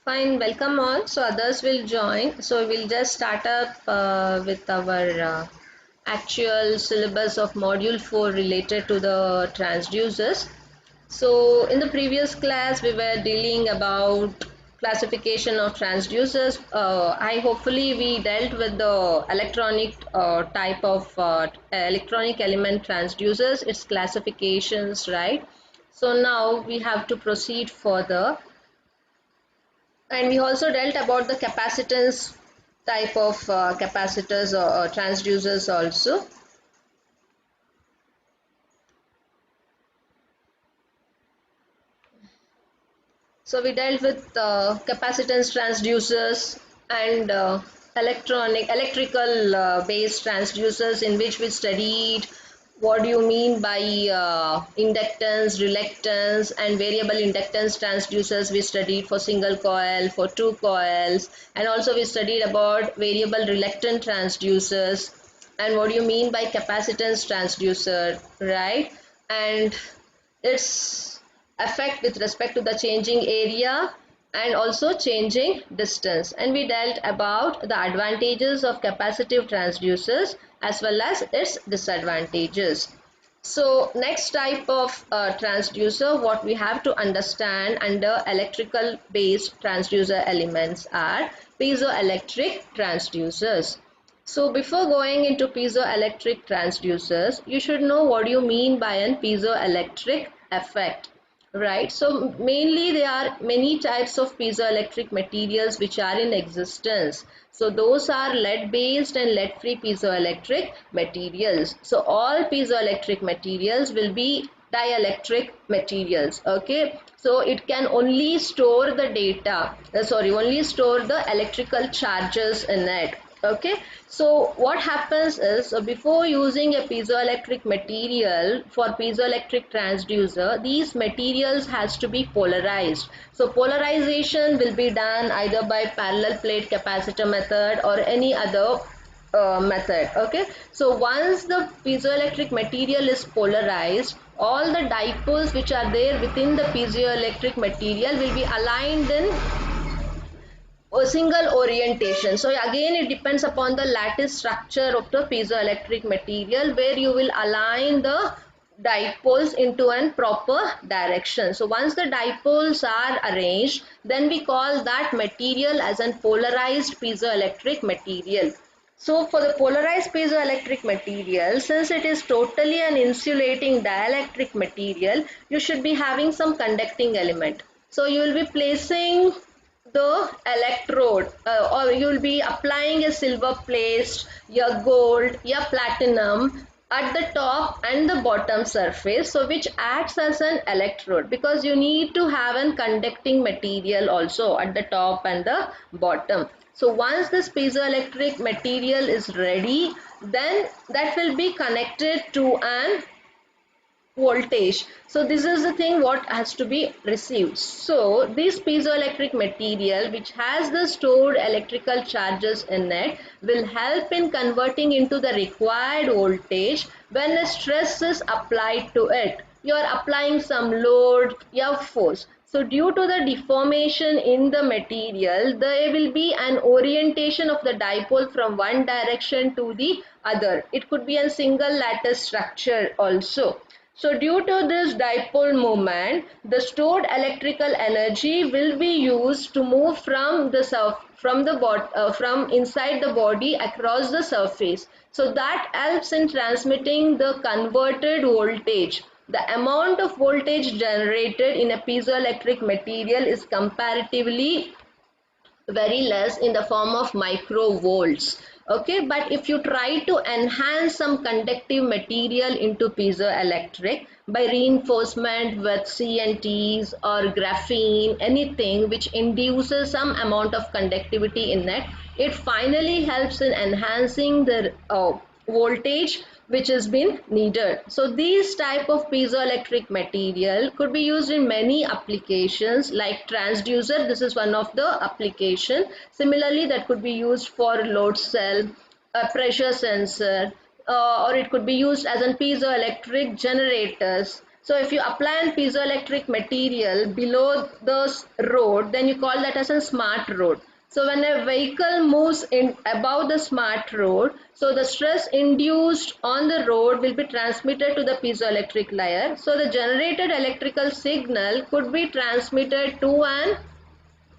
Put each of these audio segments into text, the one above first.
Fine, welcome all. So others will join. So we'll just start up with our actual syllabus of module 4 related to the transducers. So in the previous class we were dealing about classification of transducers. I hopefully we dealt with the electronic type of electronic element transducers, its classifications, right? So now we have to proceed further, and we also dealt about the capacitance type of capacitors or transducers also. So we dealt with capacitance transducers and electrical based transducers, in which we studied what do you mean by inductance, reluctance, and variable inductance transducers. We studied for single coil, for two coils, and also we studied about variable reluctant transducers and what do you mean by capacitance transducer, right? And its effect with respect to the changing area and also changing distance, and we dealt about the advantages of capacitive transducers as well as its disadvantages. So next type of transducer what we have to understand under electrical based transducer elements are piezoelectric transducers. So before going into piezoelectric transducers, you should know what you mean by an piezoelectric effect, right? So mainly there are many types of piezoelectric materials which are in existence. So those are lead based and lead free piezoelectric materials. So all piezoelectric materials will be dielectric materials, okay? So it can only store the data, only store the electrical charges in it, okay? So what happens is, before using a piezoelectric material for piezoelectric transducer, these materials has to be polarized. So polarization will be done either by parallel plate capacitor method or any other method, okay? So once the piezoelectric material is polarized, all the dipoles which are there within the piezoelectric material will be aligned in a single orientation. So again it depends upon the lattice structure of the piezoelectric material, where you will align the dipoles into an proper direction. So once the dipoles are arranged, then we call that material as an polarized piezoelectric material. So for the polarized piezoelectric material, since it is totally an insulating dielectric material, you should be having some conducting element. So you will be placing the electrode, or you will be applying a silver paste, your gold, your platinum at the top and the bottom surface, so which acts as an electrode, because you need to have a conducting material also at the top and the bottom. So once this piezoelectric material is ready, then that will be connected to an voltage. So this is the thing what has to be received. So this piezoelectric material which has the stored electrical charges in it will help in converting into the required voltage when a stress is applied to it. You are applying some load, your force. So due to the deformation in the material, there will be an orientation of the dipole from one direction to the other. It could be a single lattice structure also. So due to this dipole moment, the stored electrical energy will be used to move from the from inside the body across the surface. So that helps in transmitting the converted voltage. The amount of voltage generated in a piezoelectric material is comparatively very less, in the form of microvolts, okay? But if you try to enhance some conductive material into piezoelectric by reinforcement with CNTs or graphene, anything which induces some amount of conductivity in it finally helps in enhancing the voltage which has been needed. So these type of piezoelectric material could be used in many applications, like transducer. This is one of the application. Similarly, that could be used for load cell, a pressure sensor, or it could be used as a piezoelectric generators, So if you apply a piezoelectric material below the road, then you call that as a smart road. So when a vehicle moves in above the smart road, so the stress induced on the road will be transmitted to the piezoelectric layer. So the generated electrical signal could be transmitted to an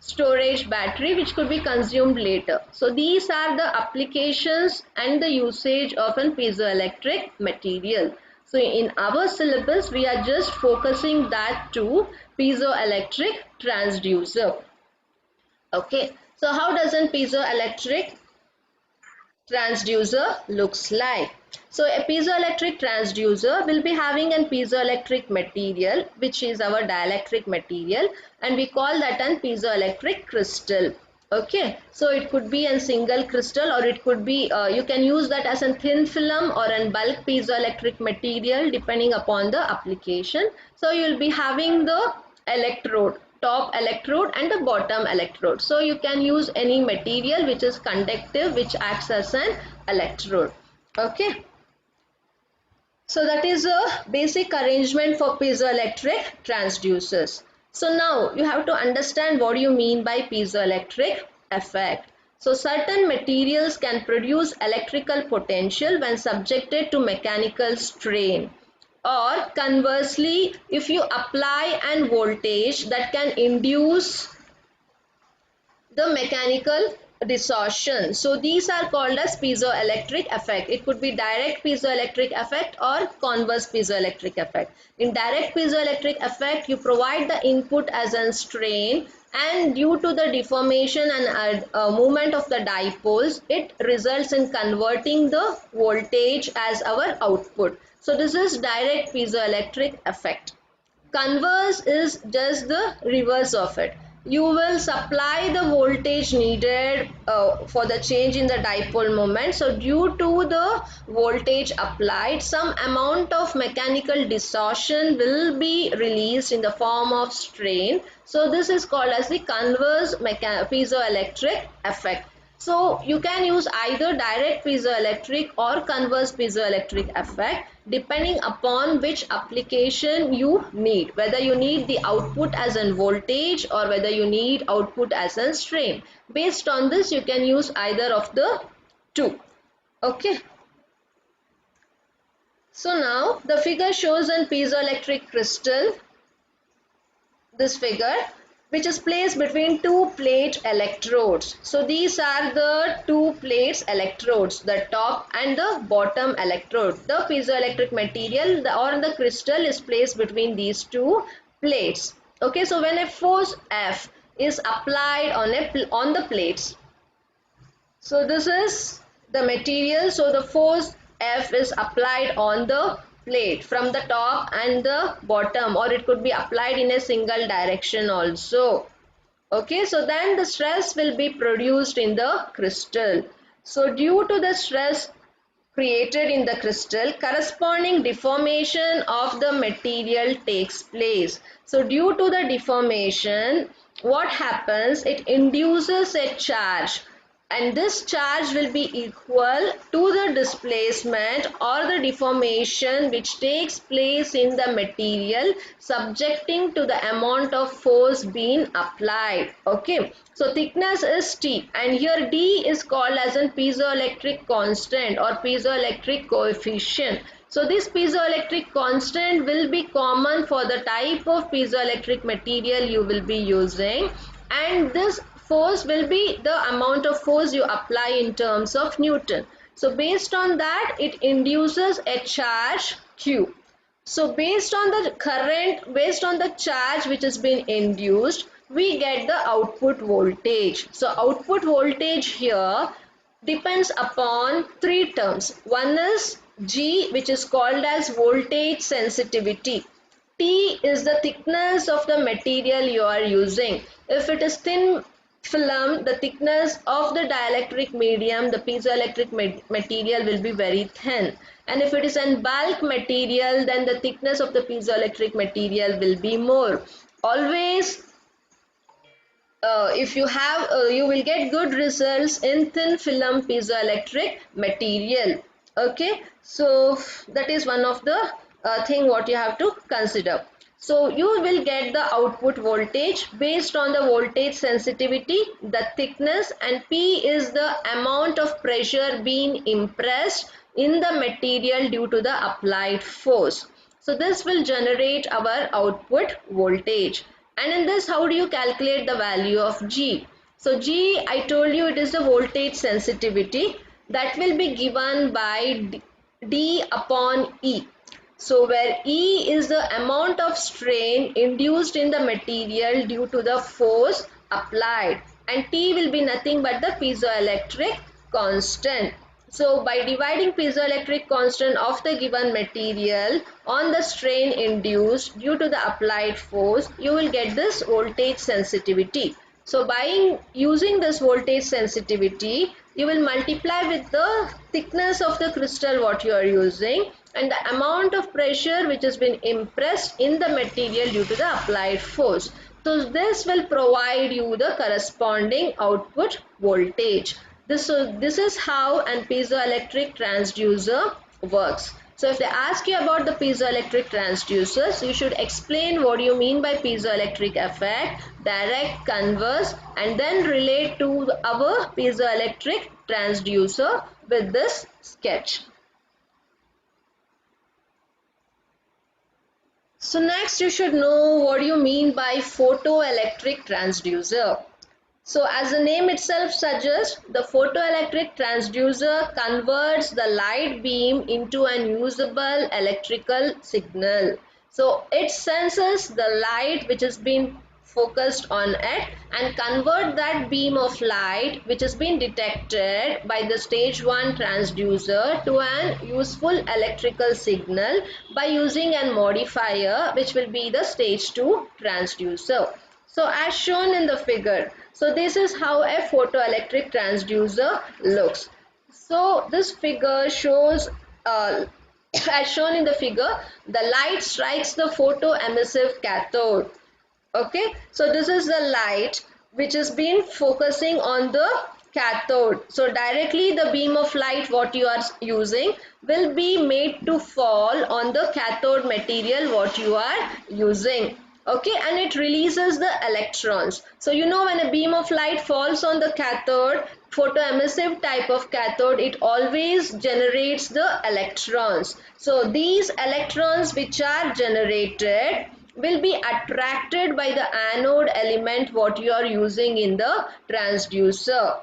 storage battery which could be consumed later. So these are the applications and the usage of an piezoelectric material. So in our syllabus we are just focusing that to piezoelectric transducer. Okay, so how does a piezoelectric transducer looks like? So a piezoelectric transducer will be having a piezoelectric material which is our dielectric material, and we call that a piezoelectric crystal. Okay, so it could be a single crystal, or it could be you can use that as a thin film or a bulk piezoelectric material depending upon the application. So you will be having the electrode, top electrode and the bottom electrode. So you can use any material which is conductive, which acts as an electrode. Okay, so that is a basic arrangement for piezoelectric transducers. So now you have to understand what you mean by piezoelectric effect. So certain materials can produce electrical potential when subjected to mechanical strain, or conversely if you apply an voltage that can induce the mechanical distortion. So these are called as piezoelectric effect. It could be direct piezoelectric effect or converse piezoelectric effect. In direct piezoelectric effect, you provide the input as a strain, and due to the deformation and movement of the dipoles, it results in converting the voltage as our output. So this is direct piezoelectric effect. Converse is just the reverse of it. You will supply the voltage needed for the change in the dipole moment. So due to the voltage applied, some amount of mechanical distortion will be released in the form of strain. So this is called as the converse piezoelectric effect. So you can use either direct piezoelectric or converse piezoelectric effect depending upon which application you need, whether you need the output as a voltage or whether you need output as a strain. Based on this, you can use either of the two. Okay. So now the figure shows a piezoelectric crystal, this figure, which is placed between two plate electrodes. So these are the two plates electrodes, the top and the bottom electrode. The piezoelectric material or the crystal is placed between these two plates. Okay, so when a force F is applied on the plates, so this is the material. So the force F is applied on the plate from the top and the bottom, or it could be applied in a single direction also. Okay, so then the stress will be produced in the crystal. So due to the stress created in the crystal, corresponding deformation of the material takes place. So due to the deformation, what happens? It induces a charge, and this charge will be equal to the displacement or the deformation which takes place in the material subjecting to the amount of force being applied. Okay, so thickness is T, and here D is called as a piezoelectric constant or piezoelectric coefficient. So this piezoelectric constant will be common for the type of piezoelectric material you will be using, and this force will be the amount of force you apply in terms of Newton. So based on that, it induces a charge Q. So based on the current, based on the charge which has been induced, we get the output voltage. So output voltage here depends upon three terms. One is G, which is called as voltage sensitivity. T is the thickness of the material you are using. If it is thin film, the thickness of the dielectric medium, the piezoelectric material will be very thin. And if it is a bulk material, then the thickness of the piezoelectric material will be more. Always if you have you will get good results in thin film piezoelectric material. Okay, so that is one of the thing what you have to consider. So you will get the output voltage based on the voltage sensitivity, the thickness, and P is the amount of pressure being impressed in the material due to the applied force. So this will generate our output voltage. And in this, how do you calculate the value of G? So G, I told you, it is the voltage sensitivity that will be given by D upon E. So where E is the amount of strain induced in the material due to the force applied, and T will be nothing but the piezoelectric constant. So by dividing piezoelectric constant of the given material on the strain induced due to the applied force, you will get this voltage sensitivity. So by using this voltage sensitivity, you will multiply with the thickness of the crystal what you are using and the amount of pressure which has been impressed in the material due to the applied force. So this will provide you the corresponding output voltage. This is how an piezoelectric transducer works. So if they ask you about the piezoelectric transducers, you should explain what you mean by piezoelectric effect, direct, converse, and then relate to our piezoelectric transducer with this sketch. So next you should know what you mean by photoelectric transducer. So as the name itself suggests, the photoelectric transducer converts the light beam into an usable electrical signal. So it senses the light which has been focused on it and convert that beam of light which has been detected by the stage 1 transducer to an useful electrical signal by using a modifier which will be the stage 2 transducer. So as shown in the figure, so this is how a photoelectric transducer looks. So this figure shows, as shown in the figure, the light strikes the photoemissive cathode. Okay, so this is the light which has been focusing on the cathode. So directly the beam of light what you are using will be made to fall on the cathode material what you are using. Okay, and it releases the electrons. So you know when a beam of light falls on the cathode, photoemissive type of cathode, it always generates the electrons. So these electrons which are generated will be attracted by the anode element what you are using in the transducer.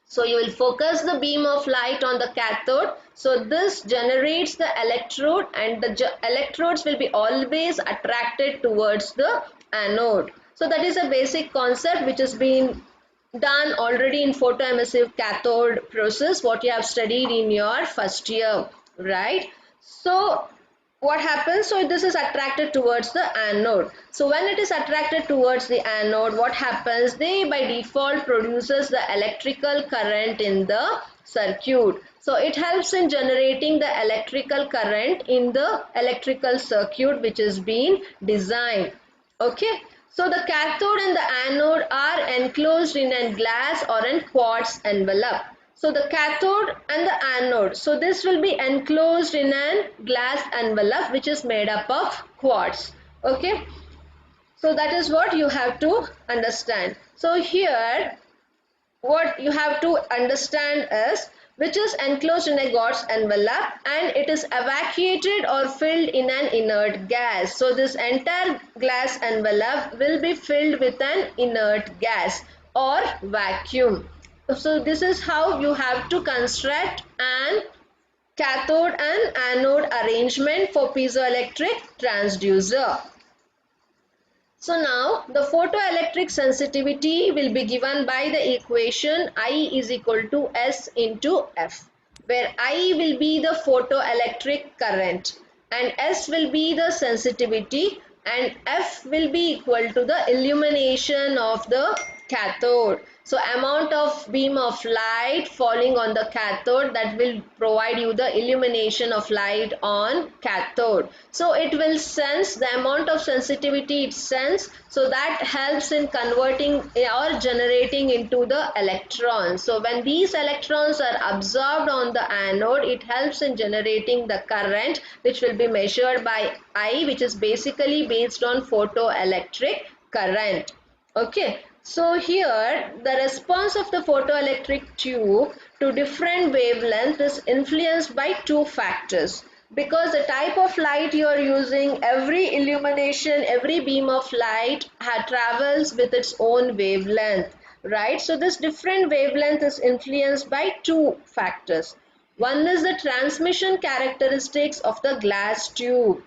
So you will focus the beam of light on the cathode. So this generates the electrode and the electrodes will be always attracted towards the anode. So that is a basic concept which has been done already in photoemissive cathode process what you have studied in your first year, right? So what happens, so this is attracted towards the anode. So when it is attracted towards the anode, what happens, they by default produces the electrical current in the circuit. So it helps in generating the electrical current in the electrical circuit which is being designed. Okay, so the cathode and the anode are enclosed in a glass or a quartz envelope. So the cathode and the anode, so this will be enclosed in a glass envelope which is made up of quartz. Okay, so that is what you have to understand. So here what you have to understand is which is enclosed in a quartz envelope and it is evacuated or filled in an inert gas. So this entire glass envelope will be filled with an inert gas or vacuum. So this is how you have to construct an cathode and anode arrangement for piezoelectric transducer. So now the photoelectric sensitivity will be given by the equation I is equal to S into F, where I will be the photoelectric current and S will be the sensitivity and F will be equal to the illumination of the cathode. So amount of beam of light falling on the cathode, that will provide you the illumination of light on cathode. So it will sense the amount of sensitivity it sends, so that helps in converting or generating into the electrons. So when these electrons are absorbed on the anode, it helps in generating the current, which will be measured by I, which is basically based on photoelectric current. Okay, so here the response of the photoelectric tube to different wavelength is influenced by two factors. Because the type of light you are using, every illumination, every beam of light travels with its own wavelength, right? So this different wavelength is influenced by two factors. One is the transmission characteristics of the glass tube.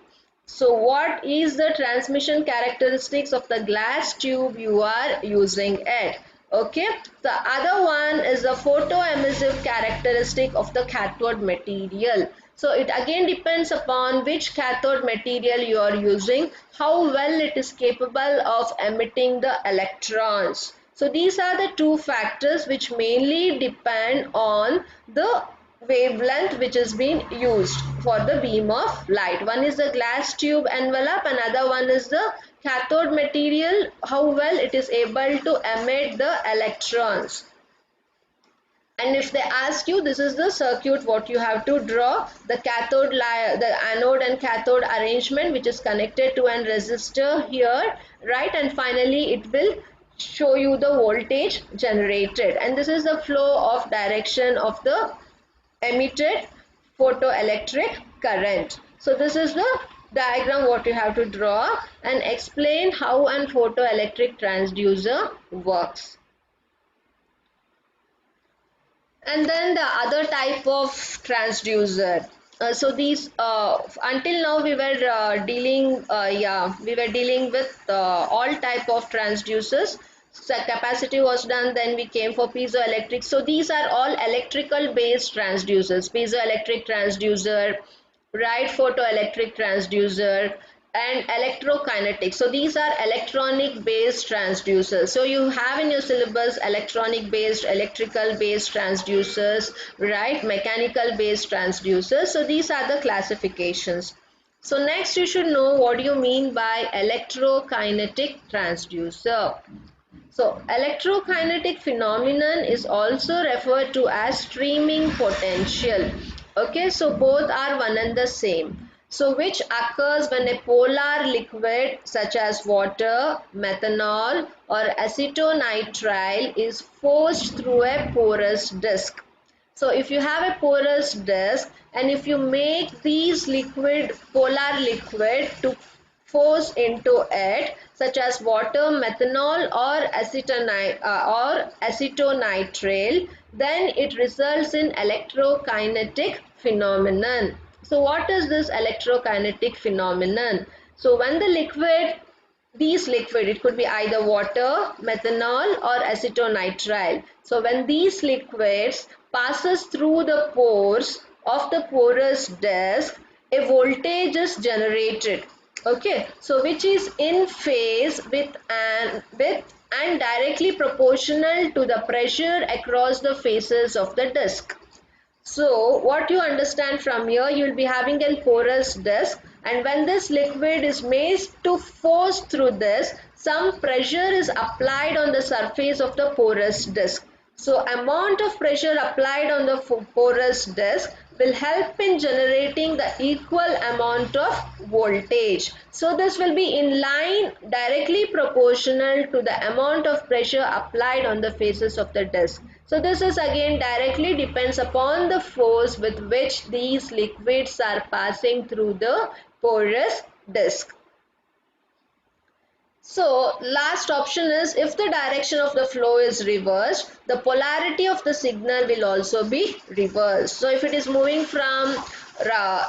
So what is the transmission characteristics of the glass tube you are using it? Okay, the other one is the photoemissive characteristic of the cathode material. So it again depends upon which cathode material you are using, how well it is capable of emitting the electrons. So these are the two factors which mainly depend on the wavelength which is being used for the beam of light. One is the glass tube envelope, another one is the cathode material, how well it is able to emit the electrons. And if they ask you, this is the circuit what you have to draw, the cathode, the anode and cathode arrangement, which is connected to an resistor here, right? And finally it will show you the voltage generated, and this is the flow of direction of the emitted photoelectric current. So this is the diagram what you have to draw and explain how an photoelectric transducer works. And then the other type of transducer. So these until now we were dealing with all type of transducers. So capacitive was done, then we came for piezoelectric. So these are all electrical based transducers. Piezoelectric transducer, right, photoelectric transducer, and electrokinetic. So these are electronic based transducers. So you have in your syllabus electronic based, electrical based transducers, right, mechanical based transducers. So these are the classifications. So next you should know what do you mean by electrokinetic transducer. So electrokinetic phenomenon is also referred to as streaming potential. Okay, so both are one and the same. So which occurs when a polar liquid such as water, methanol or acetonitrile is forced through a porous disc. So if you have a porous disc and if you make these polar liquid to force into it, such as water, methanol or acetonitrile, then it results in electrokinetic phenomenon. So what is this electrokinetic phenomenon? So when the liquid, it could be either water, methanol or acetonitrile. So when these liquids passes through the pores of the porous disc, a voltage is generated. Okay, so which is in phase with and directly proportional to the pressure across the faces of the disc. So what you understand from here, you will be having a porous disc, and when this liquid is made to force through this, some pressure is applied on the surface of the porous disc. So amount of pressure applied on the porous disc will help in generating the equal amount of voltage. So this will be in line directly proportional to the amount of pressure applied on the faces of the disc. So this is again directly depends upon the force with which these liquids are passing through the porous disc. So last option is, if the direction of the flow is reversed, the polarity of the signal will also be reversed. So if it is moving from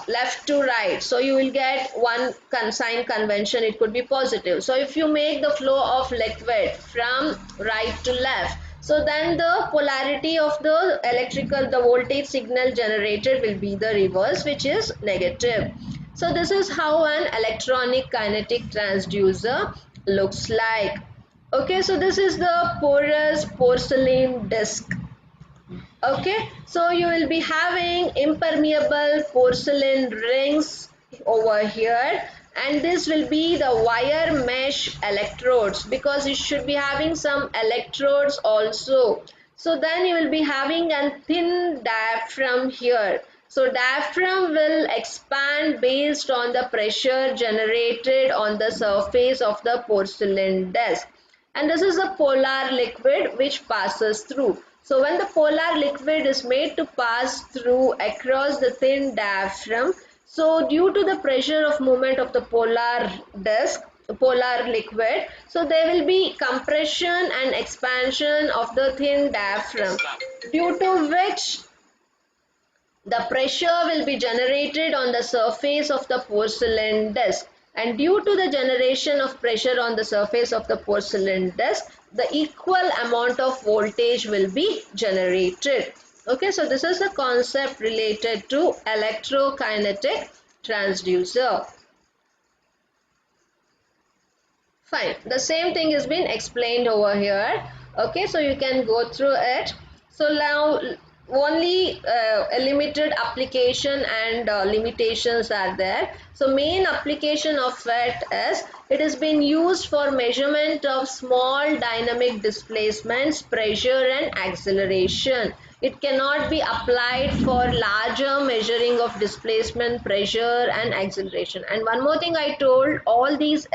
left to right, so you will get one sign convention, it could be positive. So if you make the flow of liquid from right to left, so then the polarity of the voltage signal generated will be the reverse, which is negative. So this is how an electronic kinetic transducer looks like. Okay, so this is the porous porcelain disc. Okay, so you will be having impermeable porcelain rings over here, and this will be the wire mesh electrodes, because you should be having some electrodes also. So then you will be having a thin diaphragm here. So diaphragm will expand based on the pressure generated on the surface of the porcelain disc, and this is the polar liquid which passes through. So when the polar liquid is made to pass through across the thin diaphragm, so due to the pressure of movement of the polar disk, polar liquid, so there will be compression and expansion of the thin diaphragm, due to which the pressure will be generated on the surface of the porcelain disc, and due to the generation of pressure on the surface of the porcelain disc, the equal amount of voltage will be generated. Okay, so this is the concept related to electrokinetic transducer. Fine, the same thing has been explained over here. Okay, so you can go through it. So now only a limited application and limitations are there. So main application of it is, it has been used for measurement of small dynamic displacements, pressure and acceleration. It cannot be applied for larger measuring of displacement, pressure and acceleration. And one more thing I told, all these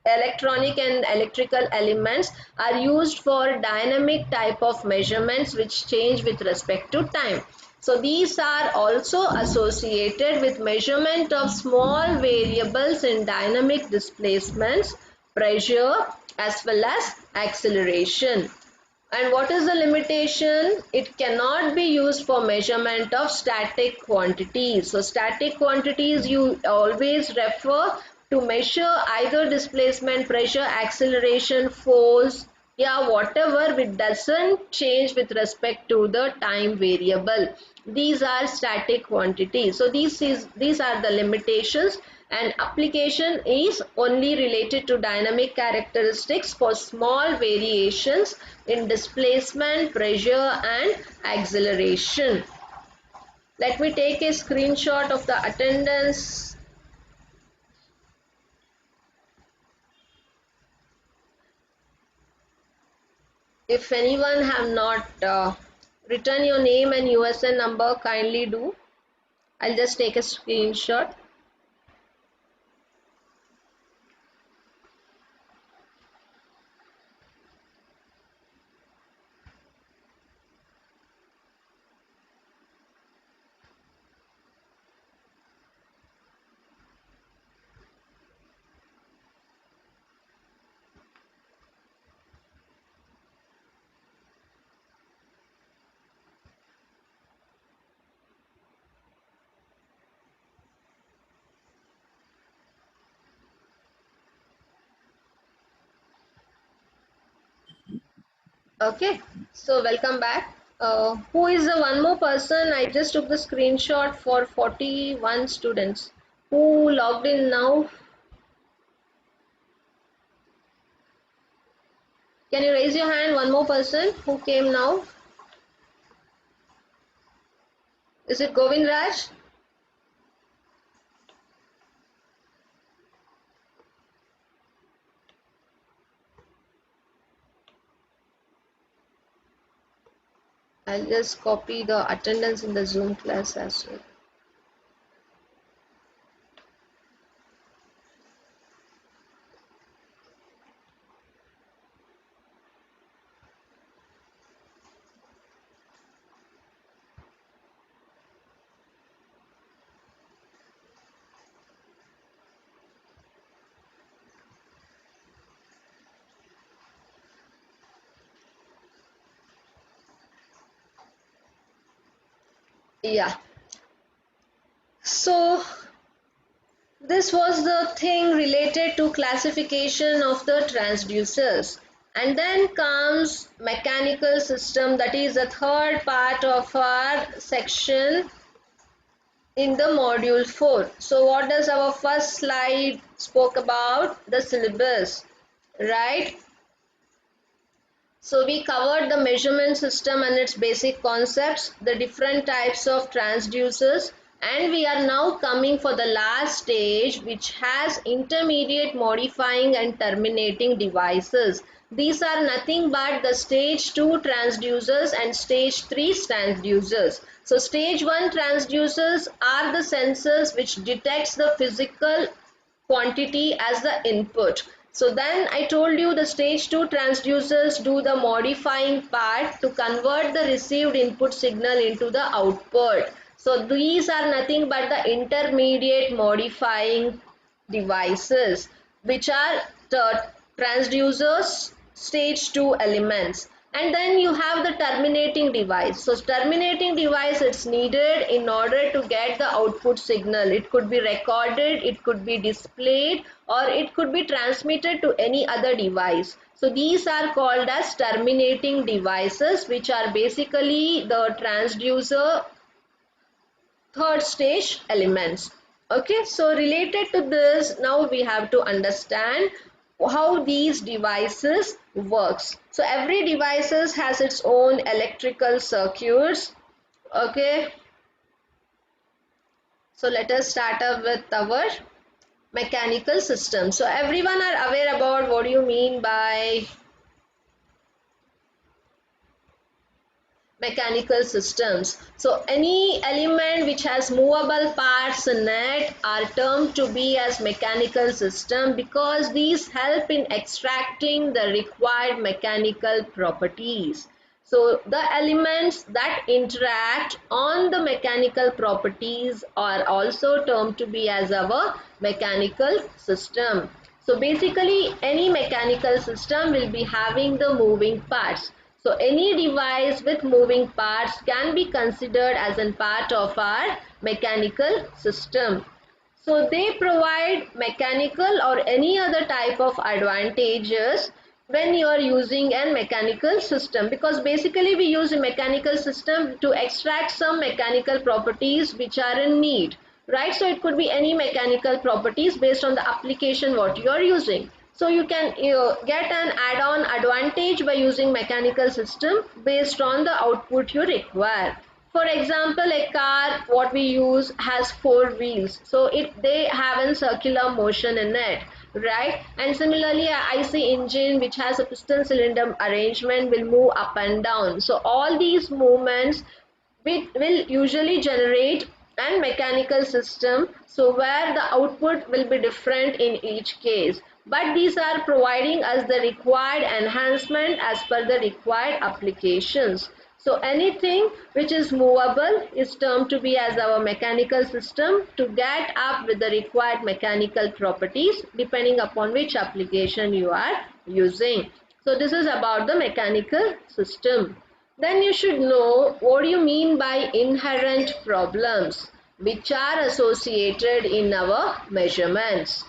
electronic and electrical elements are used for dynamic type of measurements which change with respect to time. So these are also associated with measurement of small variables in dynamic displacements, pressure as well as acceleration. And what is the limitation? It cannot be used for measurement of static quantities. So static quantities you always refer to measure either displacement, pressure, acceleration, force, yeah, whatever which doesn't change with respect to the time variable. These are static quantities. So these are the limitations, and application is only related to dynamic characteristics for small variations in displacement, pressure and acceleration. Let me take a screenshot of the attendance. If anyone have not written your name and USN number, kindly do. I'll just take a screenshot. Okay, so welcome back. Who is the one more person? I just took the screenshot for 41 students. Who logged in now? Can you raise your hand? One more person who came now. Is it Govind Raj? I'll just copy the attendance in the Zoom class as well. Yeah. So this was the thing related to classification of the transducers. And then comes mechanical system, that is the third part of our section in the module 4. So what does our first slide spoke about? The syllabus, right? So we covered the measurement system and its basic concepts, the different types of transducers, and we are now coming for the last stage, which has intermediate modifying and terminating devices. These are nothing but the stage 2 transducers and stage 3 transducers. So stage 1 transducers are the sensors which detects the physical quantity as the input. So then I told you the stage 2 transducers do the modifying part to convert the received input signal into the output. So these are nothing but the intermediate modifying devices, which are the transducers stage 2 elements. And then you have the terminating device. So terminating device, it's needed in order to get the output signal. It could be recorded, it could be displayed, or it could be transmitted to any other device. So these are called as terminating devices, which are basically the transducer third stage elements. Okay, so related to this, now we have to understand how these devices works. So every devices has its own electrical circuits. Okay, so let us start up with our mechanical system. So everyone are aware about what do you mean by mechanical systems. So any element which has movable parts in it are termed to be as mechanical system, because these help in extracting the required mechanical properties. So the elements that interact on the mechanical properties are also termed to be as our mechanical system. So basically any mechanical system will be having the moving parts. So any device with moving parts can be considered as a part of our mechanical system. So they provide mechanical or any other type of advantages when you are using a mechanical system, because basically we use a mechanical system to extract some mechanical properties which are in need, right? So it could be any mechanical properties based on the application what you are using. So you can get an add-on advantage by using mechanical system based on the output you require. For example, a car what we use has four wheels, so they have a circular motion in it, right? And similarly a IC engine which has a piston cylinder arrangement will move up and down. So all these movements will usually generate a mechanical system, so where the output will be different in each case, but these are providing us the required enhancement as per the required applications. So anything which is movable is termed to be as our mechanical system to get up with the required mechanical properties depending upon which application you are using. So this is about the mechanical system. Then you should know what you mean by inherent problems which are associated in our measurements.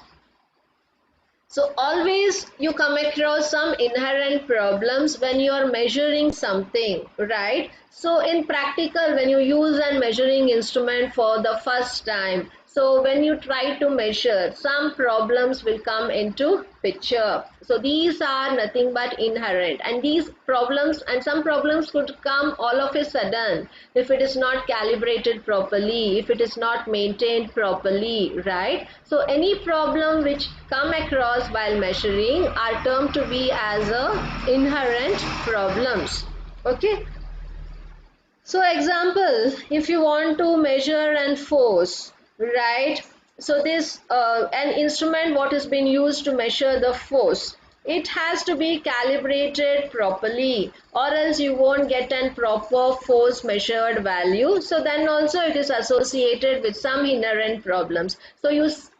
So always you come across some inherent problems when you are measuring something, right? So in practical, when you use a measuring instrument for the first time, so when you try to measure, some problems will come into picture. So these are nothing but inherent, and these problems, and some problems could come all of a sudden if it is not calibrated properly, if it is not maintained properly, right? So any problem which come across while measuring are termed to be as a inherent problems. Okay, so example, if you want to measure and force, right? So this an instrument what is being used to measure the force, it has to be calibrated properly, or else you won't get a proper force measured value. So then also it is associated with some inherent problems. So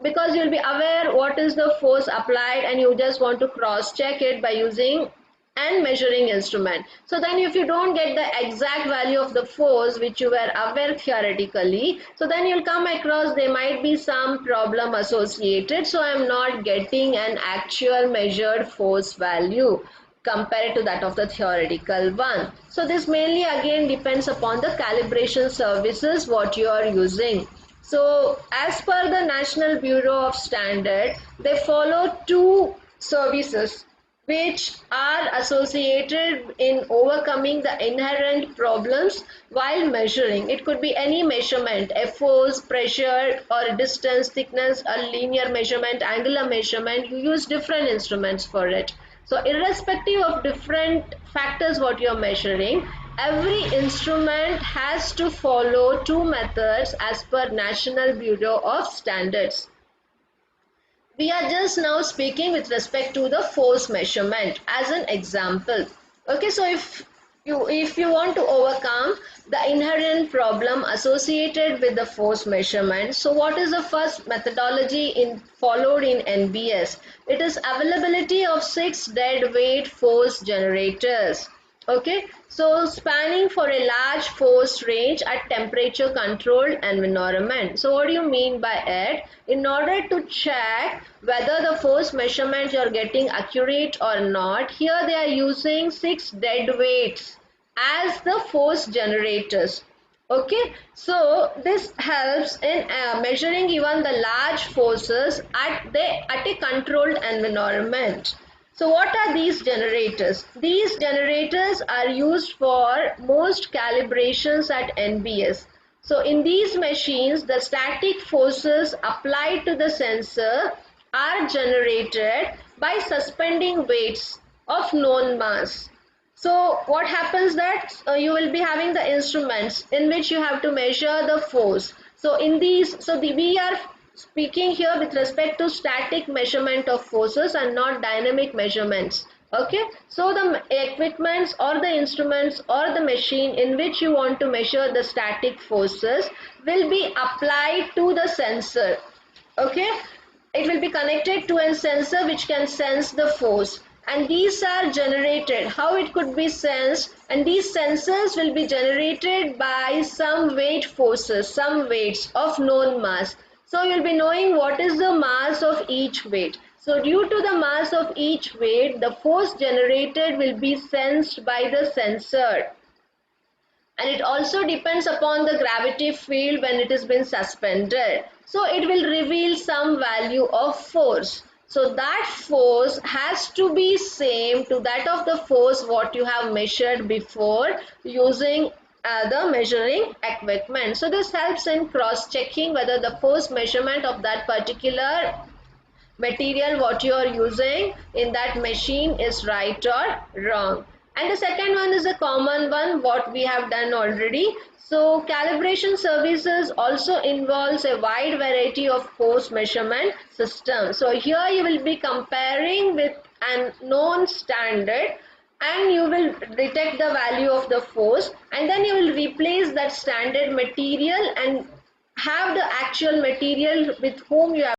because you'll be aware what is the force applied, and you just want to cross check it by using and measuring instrument. So then if you don't get the exact value of the force which you were aware theoretically, so then you'll come across there might be some problem associated, so I'm not getting an actual measured force value compared to that of the theoretical one. So this mainly again depends upon the calibration services what you are using. So as per the National Bureau of Standard, they follow two services. which are associated in overcoming the inherent problems while measuring. It could be any measurement, a force, pressure, or distance, thickness, a linear measurement, angular measurement. You use different instruments for it. So irrespective of different factors what you're measuring, every instrument has to follow two methods as per National Bureau of Standards. We are just now speaking with respect to the force measurement as an example. Okay, so if you want to overcome the inherent problem associated with the force measurement, so what is the first methodology followed in NBS? It is availability of 6 dead weight force generators. Okay, so spanning for a large force range at temperature controlled environment. So what do you mean by it? In order to check whether the force measurement you are getting accurate or not, here they are using 6 dead weights as the force generators. Okay, so this helps in measuring even the large forces at a controlled environment. So what are these generators? These generators are used for most calibrations at NBS. So in these machines, the static forces applied to the sensor are generated by suspending weights of known mass. So what happens that you will be having the instruments in which you have to measure the force. So in these, we are speaking here with respect to static measurement of forces and not dynamic measurements. Okay, so the equipments or the instruments or the machine in which you want to measure the static forces will be applied to the sensor. Okay, it will be connected to a sensor which can sense the force, and these are generated. How it could be sensed? And these sensors will be generated by some weight forces, some weights of known mass. So you'll be knowing what is the mass of each weight. So due to the mass of each weight, the force generated will be sensed by the sensor, and it also depends upon the gravity field when it has been suspended. So it will reveal some value of force. So that force has to be same to that of the force what you have measured before using the measuring equipment. So this helps in cross checking whether the force measurement of that particular material what you are using in that machine is right or wrong. And the second one is a common one what we have done already. So calibration services also involves a wide variety of force measurement systems. So here you will be comparing with an known standard, and you will detect the value of the force, and then you will replace that standard material and have the actual material with whom you have